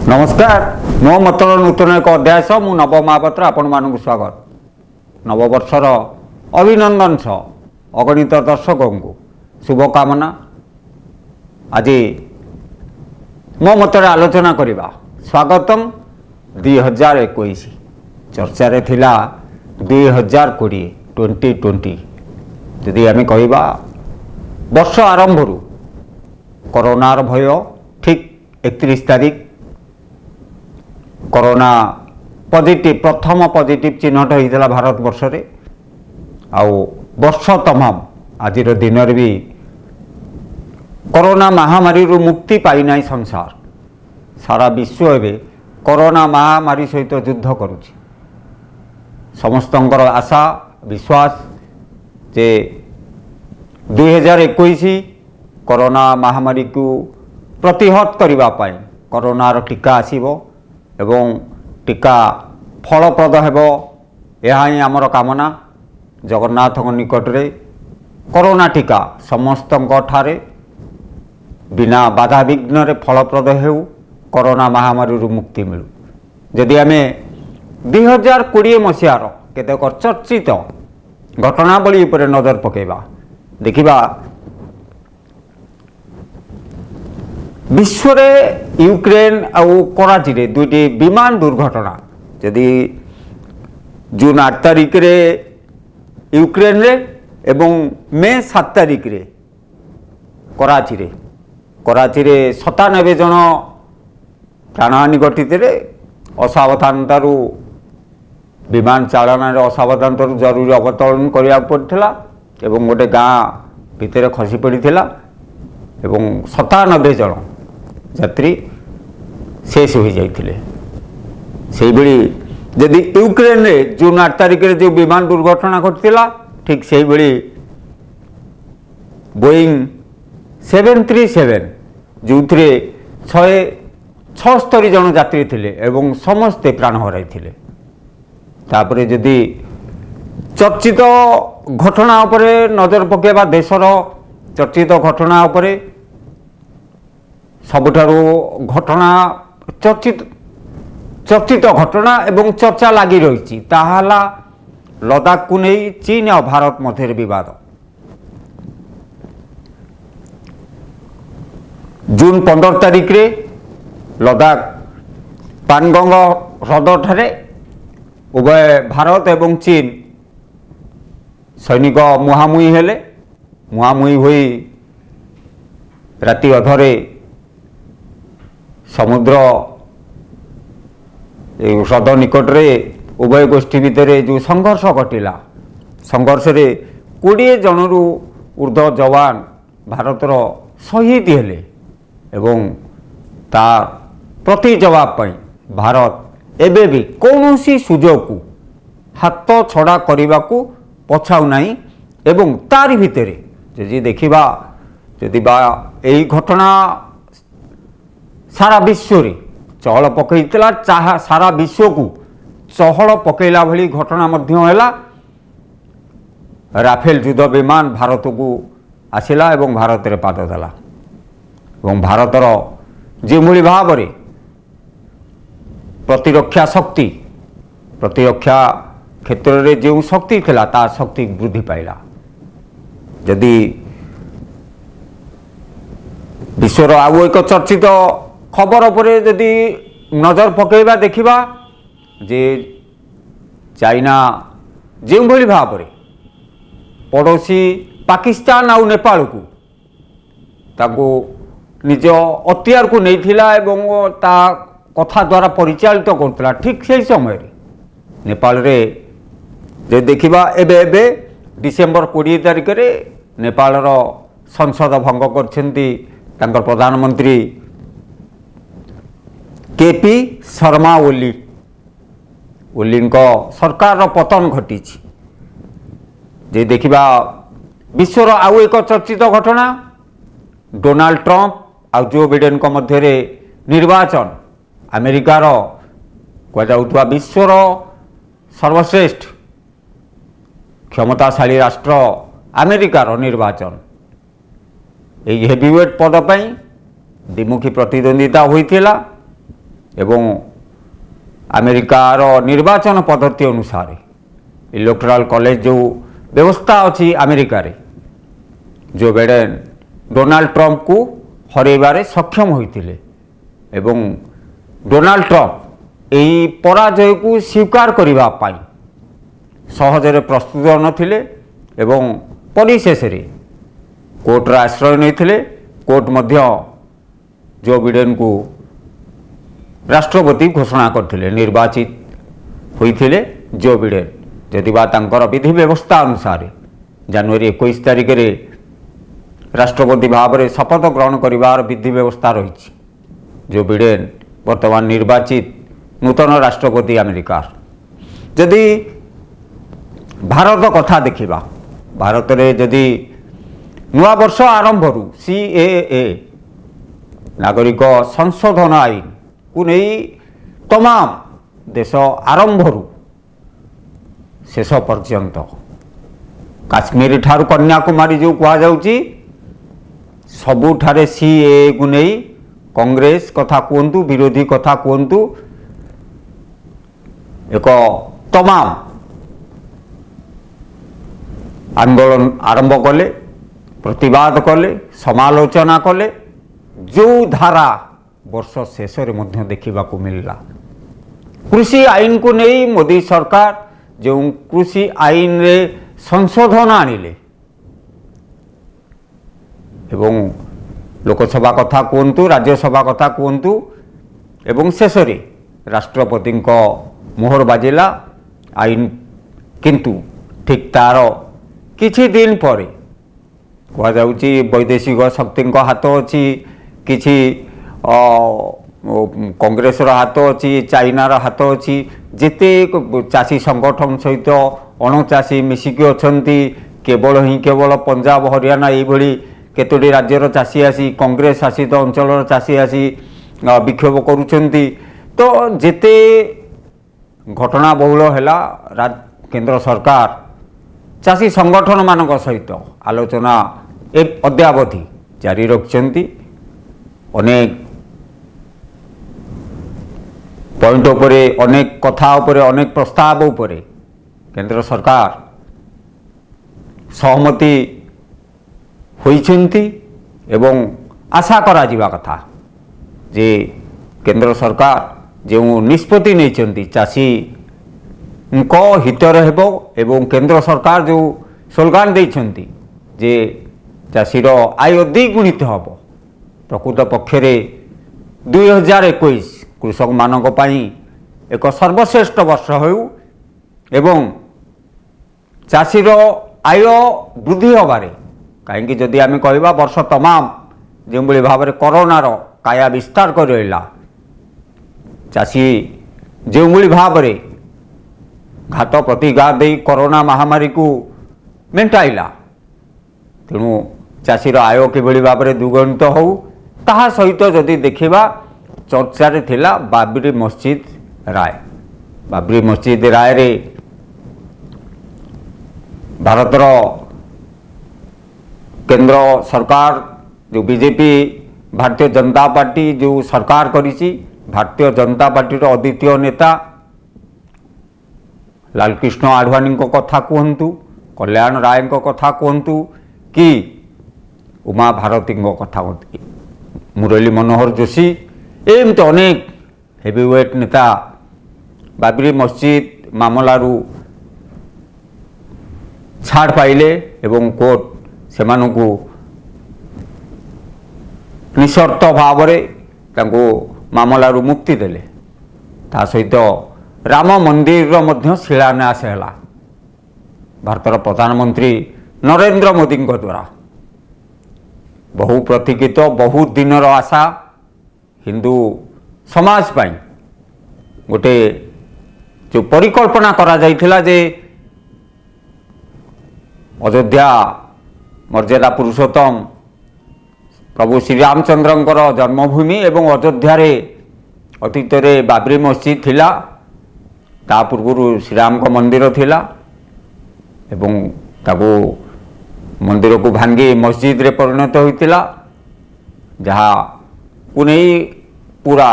नमस्कार मो मतल नूतन एक अध्याय मु नव महापात्र आपण मानक स्वागत नववर्षर अभिनंदन सह अगणित दर्शकों को शुभकामना। आज मो मतरे आलोचना करवा स्वागतम 2021 चर्चा रे थिला 2020 2020 यदि आम कहवा वर्ष आरंभ कोरोनार भय ठीक 31 तारीख कोरोना पॉजिटिव प्रथम पॉजिटिव चिन्हट होता भारत वर्ष रे आउ वर्ष तमाम आज दिन भी कोरोना महामारी रू मुक्ति पाई ना संसार सारा विश्व एवं कोरोना महामारी सहित युद्ध करुछि। समस्तंकर आशा विश्वास जे 2021 कोरोना महामारी को प्रतिहत करने कोरोनार टीका आसीबो एवं टीका फलप्रद हेबो यह ही आमर कामना। जगन्नाथ निकट रे कोरोना टीका समस्त ठारे बिना बाधा विघ्न रे फलप्रद हेउ कोरोना महामारी रू मुक्ति मिलू। जदि आम 2020 मसीहार केतेक चर्चित घटनावली पर नजर पकेबा देखिबा विश्व रे यूक्रेन और कराची रे दुईटी विमान दुर्घटना जदि जून 8 तारीख रे यूक्रेन रे एवं मे 7 तारीख रे कराची रे 97 जन प्राणहानि घटित असावधानतारू विमान चालन असावधानतारू जरूरी अवतरण करिया पड़थिला एवं गोटे गाँ भितर खसी पड़ीथिला एवं 97 जन यात्री शेष हो जाते। से भली यदि यूक्रेन रे जून 8 तारीख रे जो विमान दुर्घटना घटीला ठीक से भली बोइंग 737 जो 176 जन यात्री थिले एवं समस्ते प्राण हराई थिले। तापरे यदि चर्चित घटना उपरे नजर पकेबा देशर चर्चित घटना उपरे सबुठारू घटना चर्चित घटना एवं चर्चा लगी रही ताहाला लद्दाख को नहीं चीन और भारत मध्य विवाद। जून 15 तारीख रे लद्दाख पानगंग ह्रद ठारे उभय भारत एवं चीन सैनिक मुहांमुही हेले। मुहांमुही होई राति अधरे समुद्र ह्रद निकट रे उभय गोष्ठी भितर जो संघर्ष घटिला संघर्ष रे 20 जनरू ऊर्ध्व जवान भारतर शहीद हेले एवं तार प्रति जवाब पाई भारत एबे भी कौनसी सुजोग को हाथ छड़ा करने को पछाऊ नहीं एवं तारि भितर यदि देखा यदि यही घटना सारा विश्व रे चहल पकईला सारा विश्व को चहल पकईला भली घटना मध्य हैला। राफेल युद्ध विमान भारत को आसिला एवं भारत रे पाद देला एवं भारतर जो भली भाव रे प्रतिरक्षा शक्ति प्रतिरक्षा क्षेत्र रे जो शक्ति थिला ता शक्ति वृद्धि पाइला। यदि विश्वर आउ एक चर्चित खबर पर यदि नजर पकेबा देखिबा जे चाइना जो भली भाव रे पड़ोसी पाकिस्तान आउ नेपाल को ताको निज अख्तियार को नहीं थिला एवं ता कथा द्वारा परिचालित करथिला। ठीक से समय नेपाल रे जे देखिबा एबे डिसेम्बर 20 तारीख रे नेपाल रो संसद भंग करछंती तांकर प्रधानमंत्री केपी शर्मा ओली सरकार पतन घटी। जे देखिबा विश्वर आउ एक चर्चित घटना डोनाल्ड ट्रंप आ जो बिडेन को मध्य रे निर्वाचन अमेरिकार कहुवा विश्वर सर्वश्रेष्ठ क्षमताशाली राष्ट्र अमेरिकार निर्वाचन यही हेवीवेट पद पर द्विमुखी प्रतिद्वंदिता होइथिला एवं अमेरिकार निर्वाचन पद्धति अनुसार इलेक्टोरल कॉलेज जो व्यवस्था अच्छी अमेरिका रे जो बाइडेन डोनाल्ड ट्रंप को हरइबारे सक्षम होइतिले एवं डोनाल्ड ट्रंप यही पराजय को स्वीकार करबा पाई सहजरे प्रस्तुत नथिले एवं परिशेष कोर्टर आश्रय नहीं कोर्ट मध्य जो बिडेन को राष्ट्रपति घोषणा करथिले निर्वाचित होइथिले जो बिडेन जदि बा तांकर विधि व्यवस्था अनुसार जनवरी 21 तारिख रे राष्ट्रपति भाव में शपथ ग्रहण करिवार विधि व्यवस्था रही जो बिडेन वर्तमान निर्वाचित नूतन राष्ट्रपति अमेरिकार जदि भारत कथा देखिबा भारत रे जदि नुआ वर्ष आरंभ CAA नागरिक संशोधन आईन को नहीं तमाम देश आरंभ शेष पर्यंत काश्मीर ठारू कन्याकुमारी जो कहुच्छी सबुठारे CAA को नहीं कांग्रेस कथा कहतु विरोधी कथा कहतु एक तमाम आंदोलन आरंभ कले प्रतिवाद कले समालोचना कले जो धारा वर्ष शेष में देखा मिलला कृषि आईन को नहीं मोदी सरकार जो कृषि आईन रे संशोधन आनिले एवं लोकसभा कथा कहतु राज्यसभा कथा कहतु एवं शेष राष्ट्रपति मोहर बाजिला आईन किंतु ठीक तार किछि दिन पर कहुच्छी वैदेशिक शक्ति हाथ अच्छी किछि कांग्रेस हाथ अच्छी चाइनार हाथ अच्छी जिते चाषी संगठन सहित अणचाषी मिसिकी अच्छी केवल ही केवल पंजाब हरियाणा यही केतोटी राज्यर चाषी आसी कांग्रेस शासित अंचल चाषी आसी विक्षोभ करुछंती तो जिते घटना बहुल है केंद्र सरकार चाषी संगठन मानक सहित आलोचना अद्यावधि जारी रखिछंती अनेक पॉइंट उपरे अनेक कथा उपरे अनेक प्रस्ताव उपरे केंद्र सरकार सहमति होइछंती एवं आशा करा जिबा कथा जे केंद्र सरकार जो निष्पत्ति नहीं चाषी हितर हेबो एवं केंद्र सरकार जो स्लोगान देइछंती जे चाषीर आय द्विगुणित हेबो प्रकृत पक्षरे 2021 कृषक मानक पई एक सर्वश्रेष्ठ वर्ष हो एवं चाषीर आय वृद्धि हबारे कहीं जदि आम कहवा वर्ष तमाम जो भाव में कोरोनार काया विस्तार कर रहा चाषी जो भाव में घात प्रतिघात दे कोरोना महामारी को मेटाइला तेणु चाषीर आय किभली भाव में द्विगुणित हो ताहा सहित जदि देखा चर्चार थिला बाबरी मस्जिद राय बाबरी मस्जिद राय रे भारतर केंद्र सरकार जो बीजेपी भारतीय जनता पार्टी जो सरकार करिछि भारतीय जनता पार्टी अद्वितीय नेता लालकृष्ण आडवाणी कथा कहतु कल्याण राय कथा कहतु कि उमा भारती कथा मुरली मनोहर जोशी एमती अनेक हेवीवेट नेता बाबरी मस्जिद मामलारू छाड़ पाइले एवं कोर्ट सेमानकु निशर्त भाव मामलारू मुक्ति देले ता सहित राम मंदिर मध्य शिलान्यास है भारतर प्रधानमंत्री नरेंद्र मोदी द्वारा बहु प्रतीक्षित बहुत दिनर आशा हिंदू समाज पाई गोटे जो परिकल्पना करा जाइथिला जे अयोध्या मर्यादा पुरुषोत्तम प्रभु श्री रामचंद्रंकर जन्मभूमि एवं अयोध्या रे अतीत रे बाबरी मस्जिद थिला ता पूर्व श्रीराम को मंदिर थिला एवं ताको मंदिर को भांगी मस्जिद रे परिणत होइतिला जहाँ उन्हें पूरा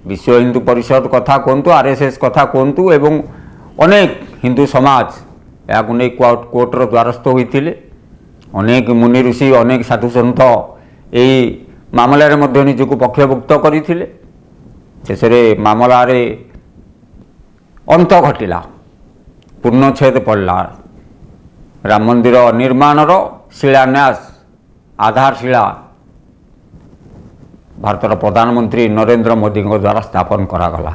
विश्व हिंदू परिषद कथा कहतु आरएसएस कथा कहतु एवं अनेक हिंदू समाज या नहीं कोर्टर द्वारस्थ होते अनेक मुनि ऋषि अनेक साधु सन्थ यही मामलें निजक पक्षभुक्त करते शेष मामल अंत घटिला पूर्णछेद पड़ला राम मंदिर निर्माणर शिलान्यास आधारशिला भारतर प्रधानमंत्री नरेंद्र मोदी द्वारा स्थापन करागला।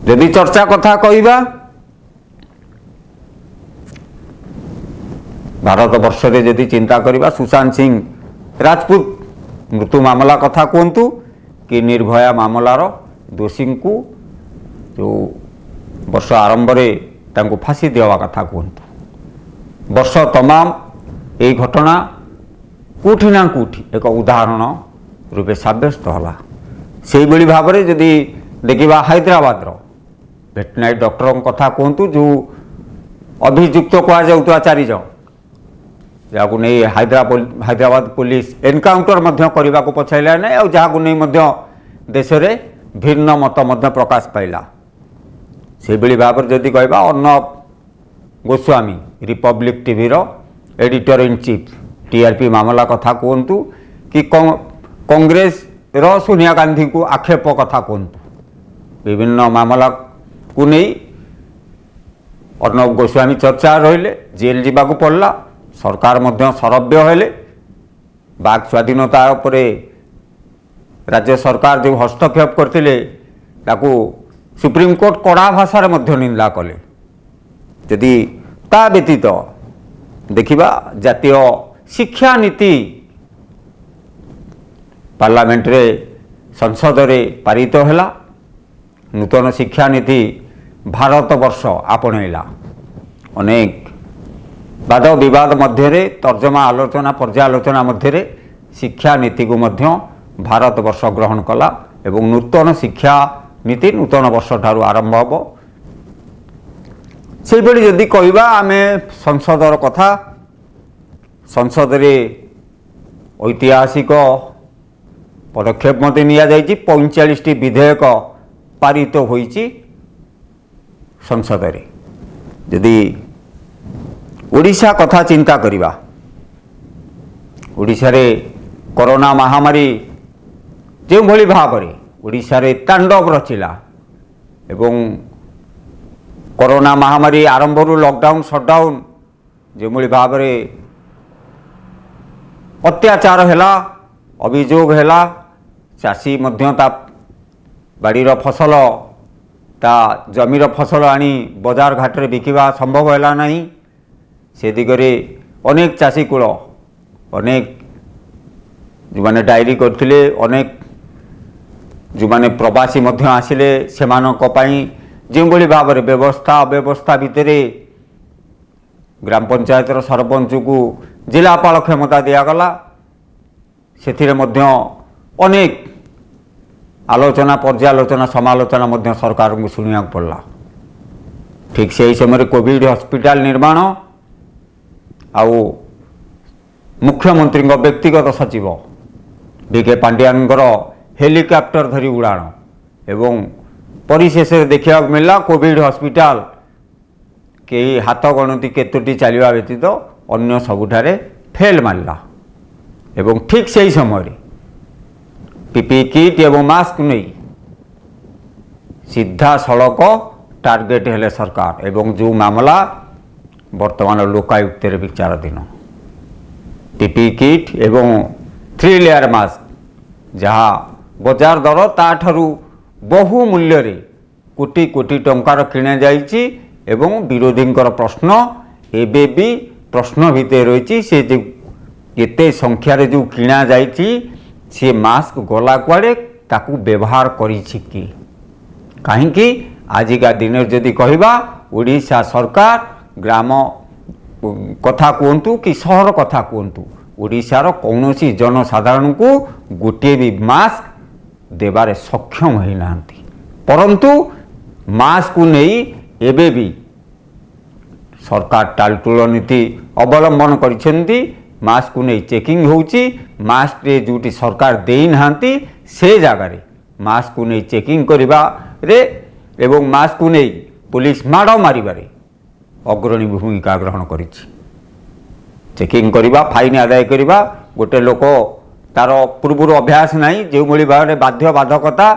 यदि चर्चा कथा कहवा भारत वर्ष रे यदि चिंता करवा सुशांत सिंह राजपूत मृत्यु मामला कथा कहतु कि निर्भया मामलार दोषी को जो वर्ष आरंभ में फांसी देवा कथा कहतु वर्ष तमाम यही घटना कौटि ना कौटि एक उदाहरण रूपे सब्यस्त होला। से भाव में जदि देखा हैदराबाद भेटनारी डॉक्टर कथा कहतु जो अभियुक्त कहुआ 4 जन जहाँ नहीं हैदराबाद पुलिस एनकाउंटर करने को पछाइला नहीं और जहाँ नहीं देश में भिन्न मत प्रकाश पाइला। से भाव में जदि कहवा Arnab Goswami Republic TV editor in chief TRP मामला कथा कहतु कि कांग्रेस सोनिया गांधी को आक्षेप कथा कहतु विभिन्न मामला को नहीं अर्णब गोस्वामी चर्चा रहिले जेल जावाक पड़ला सरकार मध्य सरभ्य हेले बाक स्वाधीनता उपरे राज्य सरकार जो हस्तक्षेप करते सुप्रीमकोर्ट कड़ा भाषा निंदा कले। यदि ता व्यतीत देखिबा जातीय शिक्षा नीति पार्लियामेंट रे संसद रे पारित हैला नूतन शिक्षा नीति भारत वर्ष आपणैला अनेक वाद विवाद मध्य तर्जमा आलोचना पर्यालोचना मध्य शिक्षा नीति को मध्य भारत वर्ष ग्रहण कला एवं नूतन शिक्षा नीति नूतन वर्ष ठारू आरंभ हम से जदि कहवा आम संसदर कथा संसद रे ऐतिहासिक पदक्षेप मत नि 45 विधेयक पारित होइछि संसद रे। यदि ओडिशा कथा चिंता करिबा ओडिशा रे कोरोना महामारी जो भली भाव में ओडिशा रे तांडव रचिला एवं कोरोना महामारी आरंभ लॉकडाउन शटडाउन जो भाव में अत्याचार हैला अभियोग हैला चाषी ता बाड़ीर फसल ता जमीर फसल आनी बजार घाट रे बिकिबा संभव हैला नहीं से दिगरे अनेक चाषी कूल अनेक जो माने डायरी करथिले अनेक जो माने प्रवासी मध्य आसिले सेमानक पई जो भाव में व्यवस्था अव्यवस्था भितर ग्राम पंचायत सरपंच को जिलापाल क्षमता दिगला से अनेक आलोचना पर्यालोचना समालोचना मध्य सरकार को शुणा पड़ा। ठीक से ही समय कोविड हॉस्पिटल निर्माण आउ मुख्यमंत्री व्यक्तिगत सचिव डीके पांड्यान हेलिकॉप्टर धरी उड़ाण एवं परिशेष देखा मिलला कोविड हॉस्पिटल कई हाथ गणती केतोटी चलवा व्यतीत अन्य सबुठारे फेल मारला एवं ठीक से ही समय पीपी किट एवं मास्क नहीं सीधा सड़क टार्गेट हेले सरकार एवं जो मामला वर्तमान लोकायुक्त विचाराधीन पीपी किट एवं 3 लेयर मास्क जहाँ बजार दर ताठू बहु मूल्य रे कोटी कोटी टंकार किणा जाइछि एवं विरोधी प्रश्न एबे भी प्रश्न भितर रही से जो एते संख्यार जो किणा जाइछि से मास्क गला कुआड़े ताकू व्यवहार करिछि कि कहीं आजिका दिन जदि कहवा ओडिशा सरकार ग्राम कथा कहतु कि सहर कथा कहतु ओडिशार कौनसी जनसाधारण को गोटे भी मास्क देवारे सक्षम होना परंतु मास्क को नहीं एबे भी सरकार टालटुल नीति अवलंबन करिसेंती मास्क को नहीं चेकिंग होउची मास्क रे जोटी सरकार देई नांती से जगार मास्क को नहीं चेकिंग करिबारे एवं मास्क को नहीं पुलिस माड़ मारिबारे अग्रणी भूमिका ग्रहण करिछि। चेकिंग करिबा फाइन आदाय करिबा गोटे लोक तार पूर्व अभ्यास नहीं जो भाव में बाध्य बाधकता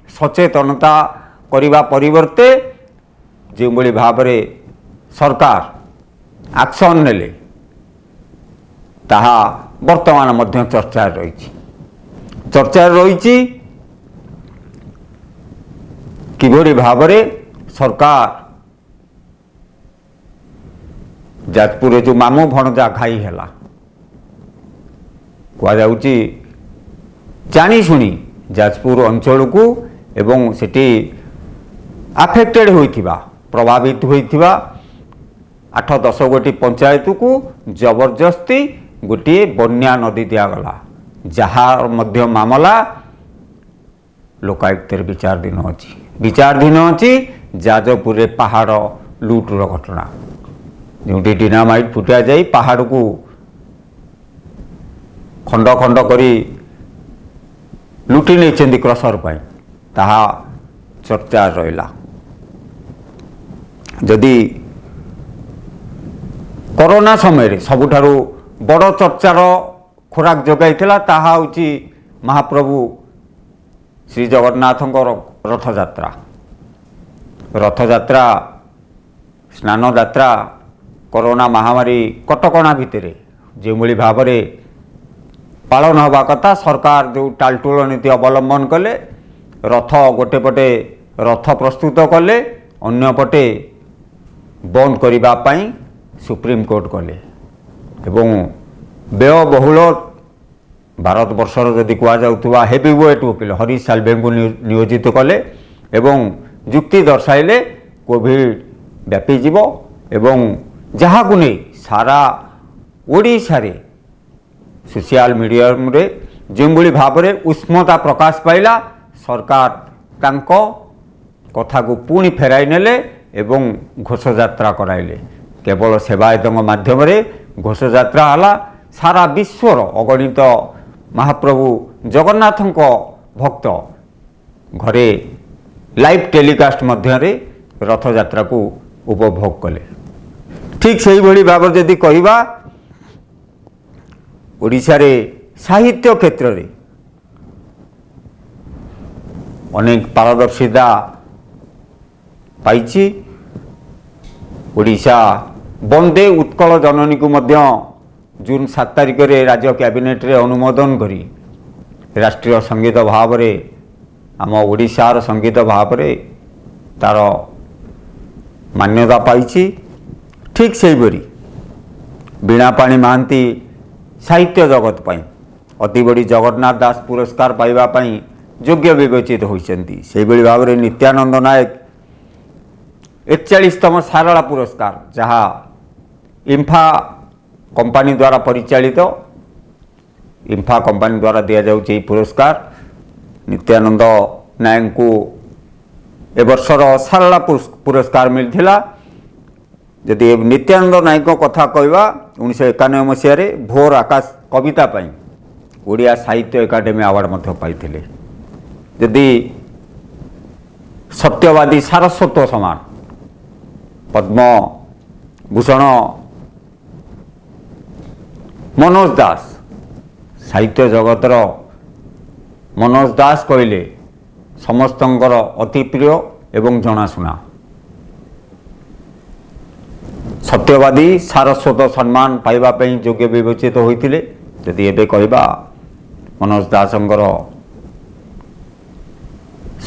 सचेतनता करिबा परिवर्ते जो भाव में सरकार एक्शन नेले ताहा वर्तमान मध्य चर्चा रही किभली भाव में सरकार जाजपुर जो मामू भणजा घाई है कहुची जानी शुणी जाजपुर अंचल को एवं सेठी आफेक्टेड होइथिबा प्रभावित होइथिबा 8-10 गोटी पंचायत को जबरदस्ती गोटे बन्या नदी दिगला जहाँ मध्य मामला लोकायुक्त विचाराधीन अच्छी जाजपुर पहाड़ लुट्र घटना जो डिनामाइट फुटा जाई पहाड़ को खंड खंड करी लुटि नहीं क्रसर पाई ताहा चर्चा रहा। जदि कोरोना समय सबुठारु बड़ चर्चार खोराक जगाई ताहा होची महाप्रभु श्री जगन्नाथ रथयात्रा स्नान यात्रा कोरोना महामारी कटकणा भितर जो भाव में पालन हवा कथा सरकार जो टालटुल नीति अवलंबन कले रथ गोटे पटे रथ प्रस्तुत कले अन्य पटे बंद करने सुप्रीम कोर्ट कले एवं व्ययबहुल भारत वर्षर जदि कहुवा हेवी वेट वकिल हरीश साल्वे को नियोजित कले एवं जुक्ति दर्शाइले कोविड व्यापीजीव एवं जहाँ को नहीं सारा ओडिशा रे सोशल मीडिया रे जो भाव में उष्मता प्रकाश पाइला सरकार तांको कथा को पुणी फेराई नेले एवं घोषयात्रा कराइले केवल सेवायत माध्यम घोषयात्रा हला सारा विश्वर अगणित महाप्रभु जगन्नाथ भक्त घरे लाइव टेलीकास्ट मध्य रथयात्रा को उपभोग कले। ठीक से ही भाव जदि कहवा ओडिशा रे साहित्य क्षेत्र रे अनेक पारदर्शिता पाइछि। ओडिशा वंदे उत्कल जननी को मध्य जून 7 तारिख रे राज्य कैबिनेट रे अनुमोदन करी राष्ट्रीय संगीत भाव रे आम ओडिशार संगीत भाव रे तार मान्यता पाइछि। ठीक से ही वीणापाणी महांती साहित्य जगत पाई अति बड़ी जगन्नाथ दास पुरस्कार पाइबा पाई योग्य विवेचित होइछन्ति। से भाव में नित्यानंद नायक 41तम सारला पुरस्कार जहाँ इंफा कंपनी द्वारा परिचालित इंफा कंपनी द्वारा दि जाउछि पुरस्कार नित्यानंद नायक को ए वर्षर सारला पुरस्कार मिलथिला। जदि नित्यानंद नायक कथा कहवा 1991 मसीह भोर आकाश कविता पाई ओडिया साहित्य एकाडेमी अवार्ड मध्य पाइथिले। जदि सत्यवादी सारस्वत समान पद्म भूषण मनोज दास साहित्य जगतर मनोज दास कहले समस्तंकर अति प्रिय एवं जनाशुना सत्यवादी सारस्वत सम्मान पाइबा योग्य विवेचित होइथिले। जदि एबे कहबा मनोज दासंकर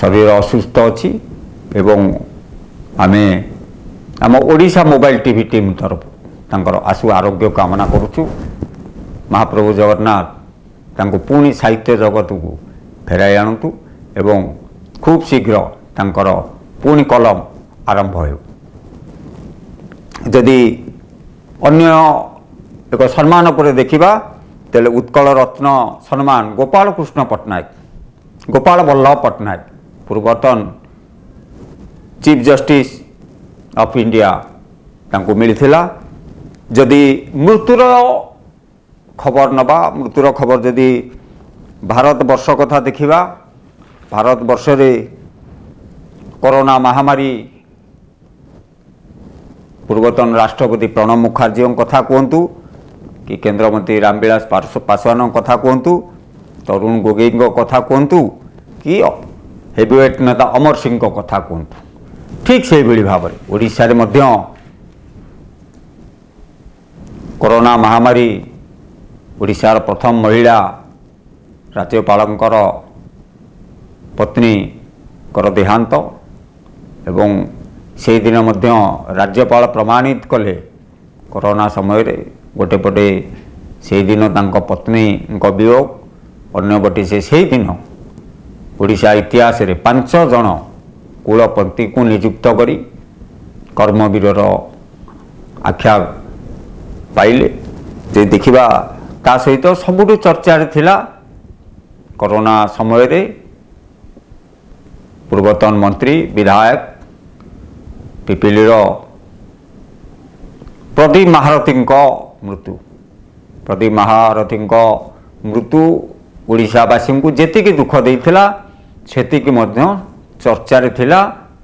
शरीर असुस्थ अच्छी एवं आमे आम ओडिशा मोबाइल टीवी टीम तरफ तांकर आशु आरोग्य कामना करुचु। महाप्रभु जगन्नाथ तांको पुणी साहित्य जगत को फेराई आणतु एवं खूब शीघ्र तांकर पुणी कलम आरंभ हो। जदि अन्य एक सम्मान पर देखा तेल उत्कल रत्न सम्मान गोपाल कृष्ण पट्टनायक गोपाल वल्लभ पट्टनायक पूर्वतन चीफ जस्टिस ऑफ इंडिया तांको मिलिथिला। जदि मृत्युर खबर नबा मृत्युर खबर जदि भारत वर्ष कथा देखा भारत वर्ष कोरोना महामारी पूर्वतन राष्ट्रपति प्रणब मुखर्जी कथा कहतु कि केंद्रमंत्री रामविलास पासवान कथा कहतु तरुण गोगोई कथा कहतु कि हेवीवेट नेता अमर सिंह कथा कहतु ठीक से भाव में ओडिशा रे मध्य कोरोना महामारी ओडिशार प्रथम महिला राज्यपालंकर पत्नी कर देहांत एवं से दिन मध्य राज्यपाल प्रमाणित कले कोरोना समय रे गोटे पटे से दिन तांको पत्नी वियोग अन्य पटे से दिन ओडिशा इतिहास रे 5 जन कुलपति को नियुक्त करी कर्मवीर आख्या पाइले जे देखिबा ता सहित सबुठ चर्चा थिला कोरोना समय रे पूर्वतन मंत्री विधायक पिपिलीर प्रदीप महारथी मृत्यु प्रदीप महारथी मृत्यु ओडिशावासी को जेतिकी दुख देइथिला सेतिकी मध्य चर्चा थिला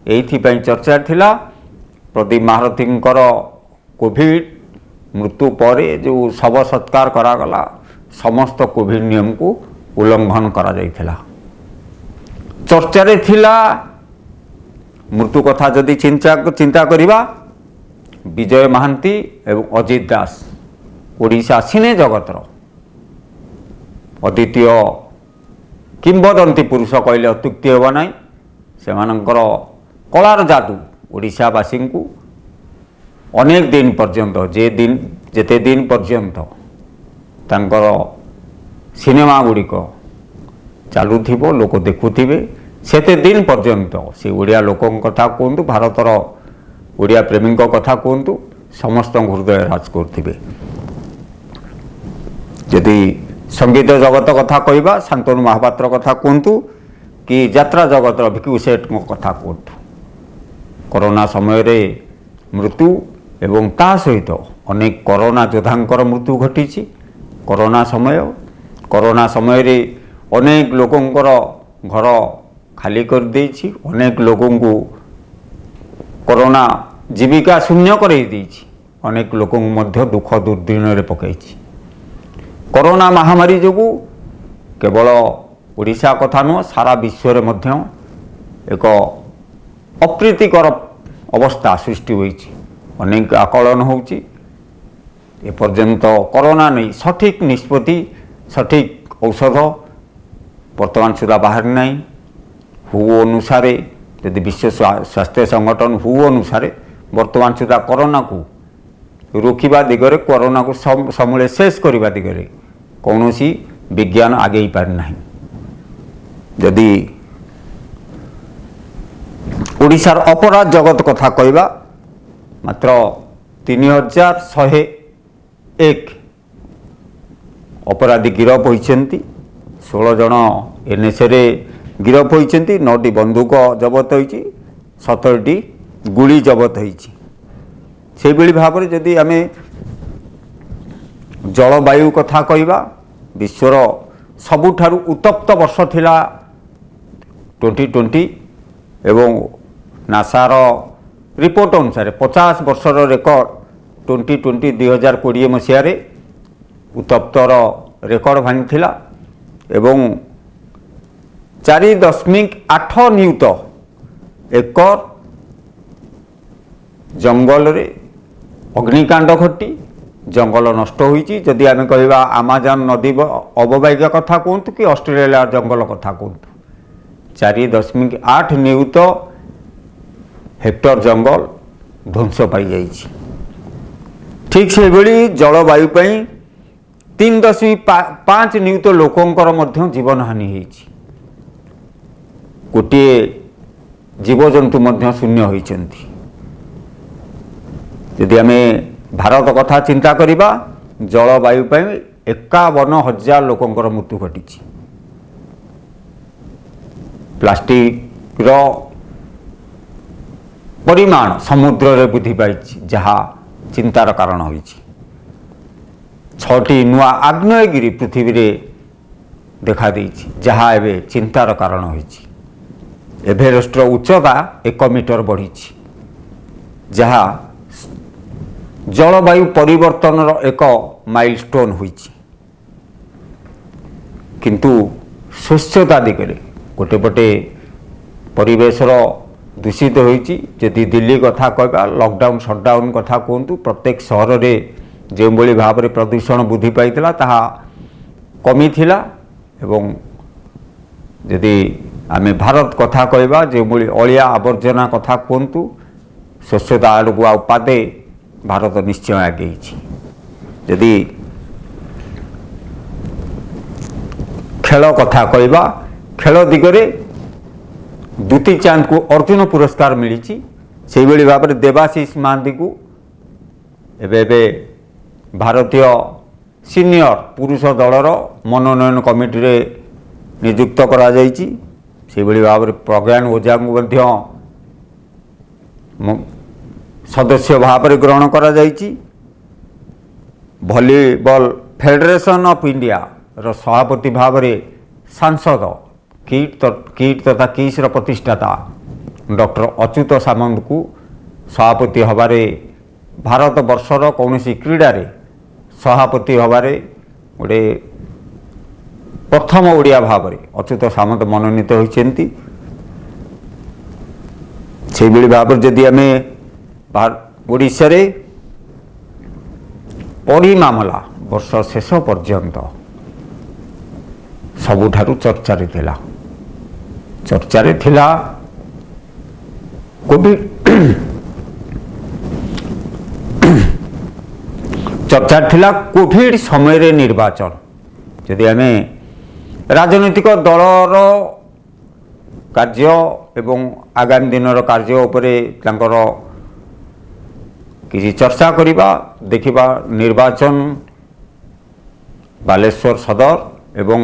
एइथिपई चर्चा थिला प्रदीप महारथी कोविड मृत्यु पर जो शव सत्कार करागला समस्त कोविड नियम को उल्लंघन करा जाइथिला चर्चा रे थिला मृत्यु कथा जदि चिंता करिबा विजय महांती एवं अजित दास ओडिशा सिने जगतर अद्वितीय किंवदंती पुरुष कहले अत्युक्ति हेब ना से कलार जादू ओडिशावासी को अनेक दिन पर्यंत जेते दिन पर्यंत तांकर सिनेमा गुड़िक चलुथिबो लोक देखुथिबे सेते दिन पर्यंत से ओडिया लोकों कथा कहतु भारतर ओडिया प्रेमी कथा कहतु समस्त हृदय राज करथिबे यदि संगीत जगत कथा कहबा शांतनु महापात्र कथा कहतु कि यात्रा जगत भिक्षु सेठ कथा कहतु कोरोना समय रे मृत्यु एवं ता सहित अनेक कोरोना योद्धांकर मृत्यु घटी कोरोना समय रे अनेक लोकंकर घर खाली कर देछि अनेक लोगों को कोरोना जीविका शून्य कर अनेक लोक दुख दुर्दिन रे पकईछि कोरोना महामारी जोगु केवल ओडिशा कथा नुह सारा विश्व रे मध्य एक अप्रीतिकर अवस्था सृष्टि होइछि अनेक आकलन होउछि एपर्यंत कोरोना नहीं सठिक निष्पत्ति सठिक औषध वर्तमान सुधा बाहर नहीं हु अनुसार यदि विश्व स्वास्थ्य संगठन हु अनुसार वर्तमान सुधा कोरोना को रोकवा दिगरे कोरोना को समूले शेष करने दिगरे कौन विज्ञान आगे पारिना यदि ओडिशार अपराध जगत कथा कहवा मात्र 3101 अपराधी गिरफ होइछन्ति 16 जन एनएसए गिरफ होइछन्ति 9टी बंदूक जबत होइछि 17टी गुली जबत होइछि से बेली भाव में जदि आमे जलवायु कथा कहवा विश्वर सबुठारु उत्तप्त वर्ष थिला 2020 एवं नासार रिपोर्ट अनुसार 50 वर्षर रेकर्ड 2020 मसीह उत्तप्तर रेकर्ड भांगी एवं 4.8 नियुत एकर जंगल रे अग्निकांड घटी जंगल नष्ट होइछि जदि आमे कहबा आमाजन नदी अवबाहिका कथा कहतु कि ऑस्ट्रेलिया जंगल कथा कहतु 4.8 नियुत हेक्टर जंगल ध्वंस पाई जाइछि ठीक से बेली जलवायु पई 3.5 नियुत लोकंकर मध्य जीवन हानि होइछि गोटे जीवजंतु मध्य शून्य होइछन्ति यदि आमे भारत कथा चिंता करिबा जलवायु पई 51,000 लोकंकर मृत्यु घटी प्लास्टिक रो परिमाण समुद्र रे वृद्धि पाई जहाँ चिंतार कारण होइछि 6टी नुआ आग्नेयगिरी पृथ्वी रे देखा देइछि जहाँ एबे चिंतार कारण होइछि एभरेस्ट उच्चता 1 मीटर बढ़ी, जहाँ जलवायु परिवर्तन एक माइलस्टोन होइछि। किंतु स्वच्छता दिगरे गोटे पटे परिवेशर दूषित होइछि। जदि दिल्ली कथा कहबा, लॉकडाउन शटडाउन कथा कहतु, प्रत्येक सहर रे जो भाव में प्रदूषण वृद्धि पाइला ताहा कमी थिला। एवं जदि आमे भारत कथा कहबा, जो अलिया आवर्जना कथा कहतु, स्वच्छता आड़क आ पादे भारत निश्चय आगे। जदि खेल कथा कहबा, खेल दिगरे दुती चांद को अर्जुन पुरस्कार मिली। से भाव में देवाशीष महांती को एबे भारतीय सीनियर पुरुष दलर मनोनयन कमिटी रे नियुक्त करा जाइछि। से भाव में प्रज्ञान ओझा को सदस्य भाव में ग्रहण करा जाइछि। वॉलीबॉल फेडरेशन ऑफ इंडिया रो सभापति भाव में सांसद किट तथा किसर प्रतिष्ठाता डॉक्टर अच्युत सामंत को सभापति हबारे, भारत वर्षर कौन क्रीड़ा रे सभापति हबारे गोटे प्रथम ओडिया भाव में अच्युत सामंत मनोनीत होइछन्ति। से भाव जदि आम ओडिशा रे परी मामला वर्ष शेष पर्यंत सबुठारु चर्चारे थिला कोविड चर्चा थिला कोविड समय रे निर्वाचन। जदि आम राजनैतिक दलर कार्य एवं आगामी दिनर कार्य उपरे तांकर किसी चर्चा करिबा, देखिबा निर्वाचन बालेश्वर सदर एवं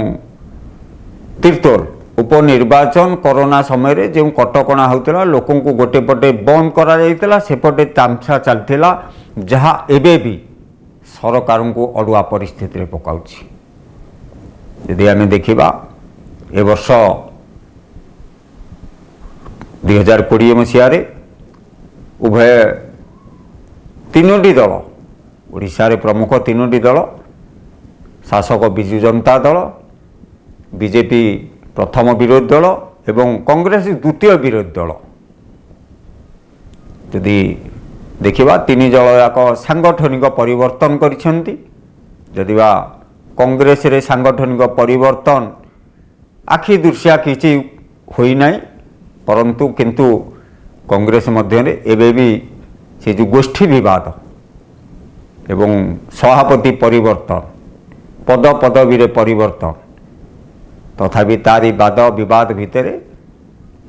तीर्तोल उपनिर्वाचन कोरोना समय रे जो कटकणा होता लोकों को गोटे पटे बंद करा जाइतला, सेपटे तामसा चलथिला, जहाँ एबे भी सरकार को अड़ुआ परिस्थिति रे पकाउछि। यदि आम देखिबा ए वर्ष 2020 मसीह रे उभय तीनोटी दल ओडिशा रे प्रमुख तीनोटी दल शासक बिजु जनता दल, बीजेपी प्रथम विरोधी दल एवं कांग्रेस द्वितीय विरोधी दल। यदि देखिबा तीन दल याक सांगठनिक परिवर्तन करिसेंती। यदि बा कांग्रेस रे सांगठनिक परिवर्तन आखि दृश्या किछि होई नाही, परंतु किंतु कांग्रेस मध्य रे एबे भी से जो गोष्ठी विवाद एवं सभापति परिवर्तन पद पदवी रे परिवर्तन तथापि तारी वाद विवाद भितर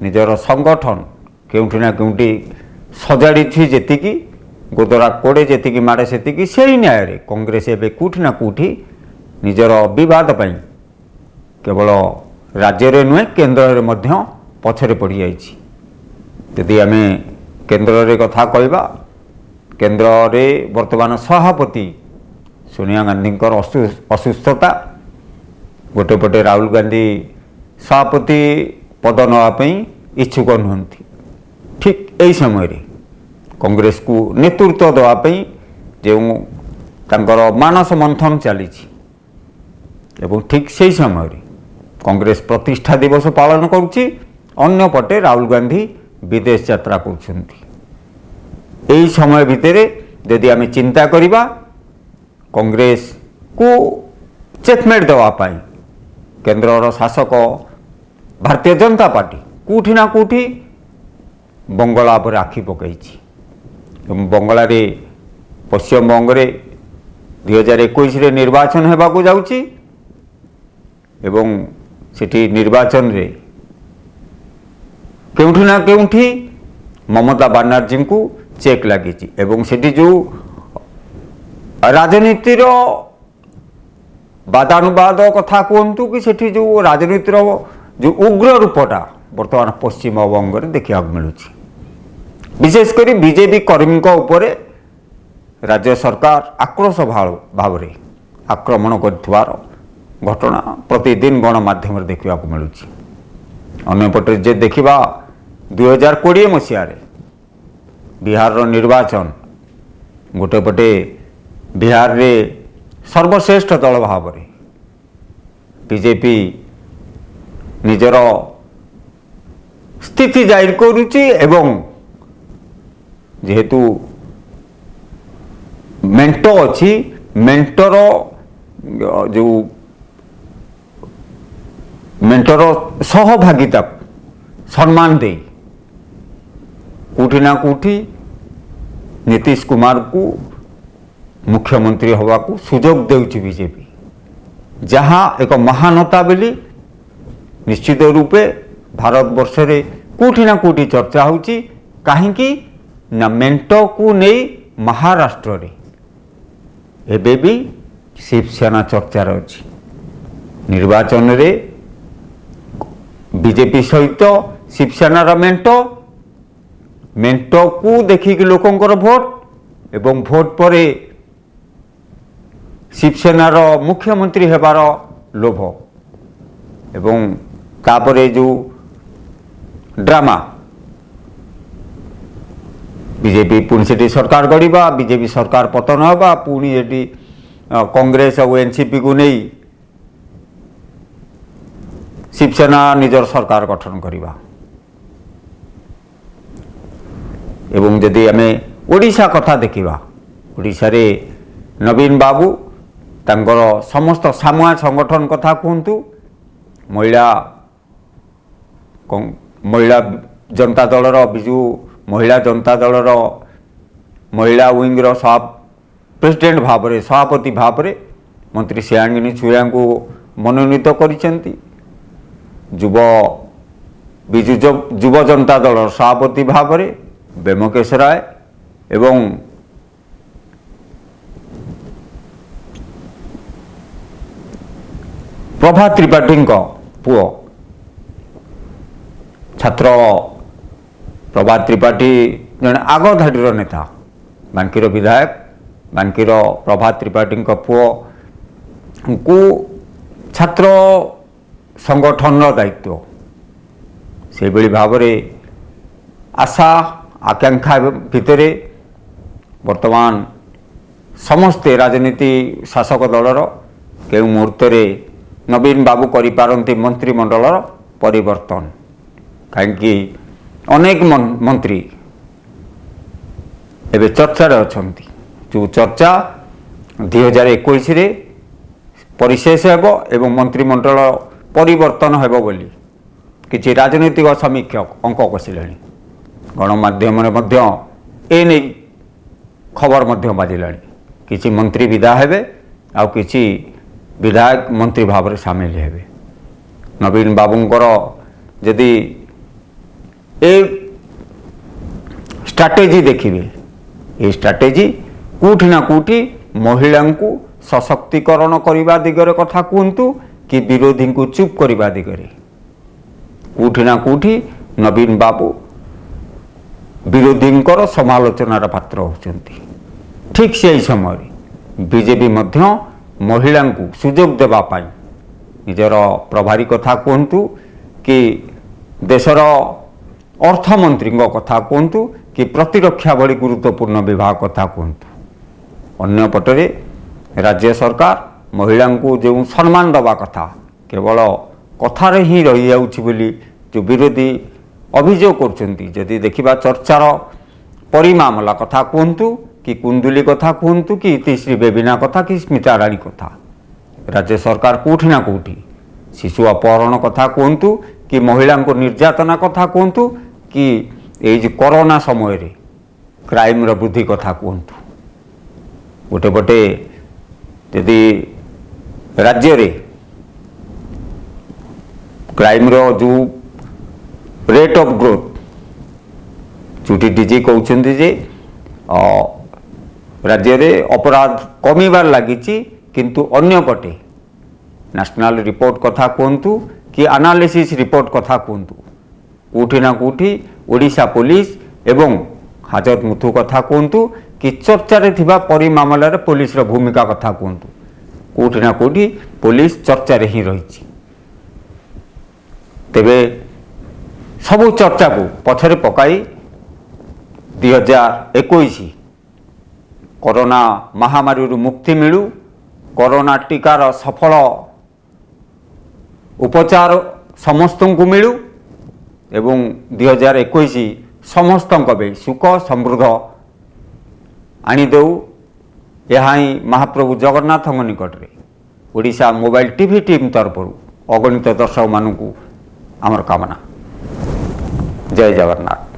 निजर संगठन केउठी ना केउठी सजाड़ी जेतिकी गोदरा कोड़े जेतिकी माड़े सेतिकी से न्याय रे कांग्रेस एबे कोठी ना कोठी निजर विवाद पई केवल राज्य रे नुहे केंद्र रे मध्य पछरे पड़ी जाइछि। यदि आमे केंद्र रे कथा कहबा, केंद्र रे वर्तमान सभापति सोनिया गांधी असुस्थता, गोटे पटे राहुल गांधी सभापति पद नापी इच्छुक नुहति। ठीक यही समय रे कांग्रेस को नेतृत्व देवाई जो तांकर मानस मंथन चली ठीक से समय रे कांग्रेस प्रतिष्ठा दिवस पालन करुच्ची, अन्य पटे राहुल गांधी विदेश यात्रा करुछंती। यही समय भितर यदि आम चिंता करिबा कांग्रेस को चेकमेट देवाई केंद्र शासक भारतीय जनता पार्टी कोठी ना कोठी बंगला पर आखि पकई। बंगला रे पश्चिम बंग रे 2021 रे निर्वाचन हेबाकू जाउची एवं सेठी निर्वाचन रे केउठी ना केउठी ममता बनर्जी को चेक लगी एवं सेठी जो राजनीतिर वादानुवाद कथा कहतु कि सेठी जो राजनीतिर जो उग्र रूपटा बर्तमान पश्चिम बंग में देखा मिलूँ। विशेषकर बीजेपी कर्मी उपरे राज्य सरकार आक्रोश भाव में आक्रमण कर घटना प्रतिदिन गणमाध्यम देखा मिलूँ। अन्यपटे जे देखा 2020 मसीह बिहार निर्वाचन गोटे पटे बिहार रे सर्वश्रेष्ठ दल भाव में बीजेपी निजर स्थिति जाहिर करुच्ची एवं जेहेतु मेंटो अच्छी मेंटर जो मेंटर सहभागिता सम्मान दे कौटी ना कौटी नीतीश कुमार को मुख्यमंत्री हवा को सुजोग देउची बीजेपी जहाँ एक महानता बोली निश्चित रूपे भारत वर्ष रे कौटी ना कौटी चर्चा होची कहीं ना मेंटो को नहीं महाराष्ट्र रे एबे भी शिवसेना चर्चार अच्छी निर्वाचन रे बीजेपी सहित शिवसेनार मेंटो मेंटो को देखिक लोकंकर भोट एवं भोट पर शिवसेनार मुख्यमंत्री हेबार लोभ एवं तापरे जो ड्रामा बीजेपी पुणी से सरकार गढ़ा बीजेपी सरकार पतन होगा पुणी ये कांग्रेस और एनसीपी को नहीं शिवसेना निजर सरकार गठन करवा एवं जदि आम ओडिशा कथा देखा ओडिशा रे नवीन बाबू तांकर समस्त सामुआ संगठन कथा कहतु महिला जनता दलर बिजु महिला जनता दलर महिला विंगर प्रेसिडेंट भाव में सभापति भाव में मंत्री श्रेयांगिनी छुरिया को मनोनीत करिसेंती युव बिजु युव जनता दल सभापति भाव में बेमकेश राय एवं प्रभा त्रिपाठी पुओ छात्र प्रभा त्रिपाठी जड़े आग धाड़ीर नेता बांकीर विधायक बांकीर प्रभा त्रिपाठी पुओ को छात्र संगठन दायित्व से भाव में आशा आकांक्षा भितर वर्तमान समस्ते राजनीति शासक दलर के मुहूर्त नवीन बाबू करिपारंती मंत्रिमंडलर परिवर्तन कहीं अनेक मंत्री एवं चर्चार अछंती जो चर्चा 2021 रे परिशेष हेबो एवं मंत्रिमंडल परिवर्तन हेबो बोली किछि राजनीतिक समीक्षक अंक कषिले गणमाध्यम ए नहीं खबर बाजिला किछि मंत्री विदा हेबे आ किछि विधायक मंत्री भाव में सामिल हेबे नवीन बाबूंकर जदि ए स्ट्रैटेजी देखिए ये स्ट्रैटेजी कौटी ना कौटी महिला को सशक्तिकरण करने दिगरे कथा कहतु कि विरोधी को चुप करने दिगरे कौटी ना कौटी नवीन बाबू विरोधींकर समालोचनार पात्र होचंती ठीक से समय बीजेपी मध्य महिला को सुजोग देवाई निजर प्रभारी कथा कहतु कि देशर अर्थमंत्री कथा कहतु कि प्रतिरक्षा भली गुरुत्वपूर्ण विभाग कथा कहतु अन्य पटरे राज्य सरकार महिला को जो सम्मान दवा कथा केवल कथार ही रही जाउछि बोली जो विरोधी अभियोग करछंती देखिबा चर्चार परिमामला कथा कहतु कि कुंदुली कथा कहतु कि इतिश्री बेबिना कथा कि स्मिता राणी कथा राज्य सरकार कौटी ना कौटी शिशु अपहरण कथा कहतु कि महिला को निर्यातना कथा कहतु कि ये कोरोना समय रे क्राइम वृद्धि कथा कहतु गोटे पटे यदि राज्य रे क्राइम जो रेट ऑफ ग्रोथ चुटी डीजी कहते जे राज्य रे अपराध कमिबार लागिची किंतु अन्य पटे नेशनल रिपोर्ट कथा कहतु कि एनालिसिस रिपोर्ट कथा कहतु कौटी ना कौटी ओडिशा पुलिस एवं हाजत मुथु कथा कहतु कि चर्चारे थिबा परिमामलार पुलिस रो भूमिका कथा कहतु कौटी ना कौटी पुलिस चर्चारे ही रही तेबे सबु चर्चा को पछरे पकाई 2021 कोरोना महामारी मुक्ति मिलू, कोरोना टीकार सफल उपचार समस्त को मिलू एवं 2021 समस्त सुख समृद्ध आनीदे। यहाँ ही महाप्रभु जगन्नाथ निकट में ओडिशा मोबाइल टीवी टीम तरफ अगणित दर्शक मानू आमर कामना। जय जगन्नाथ।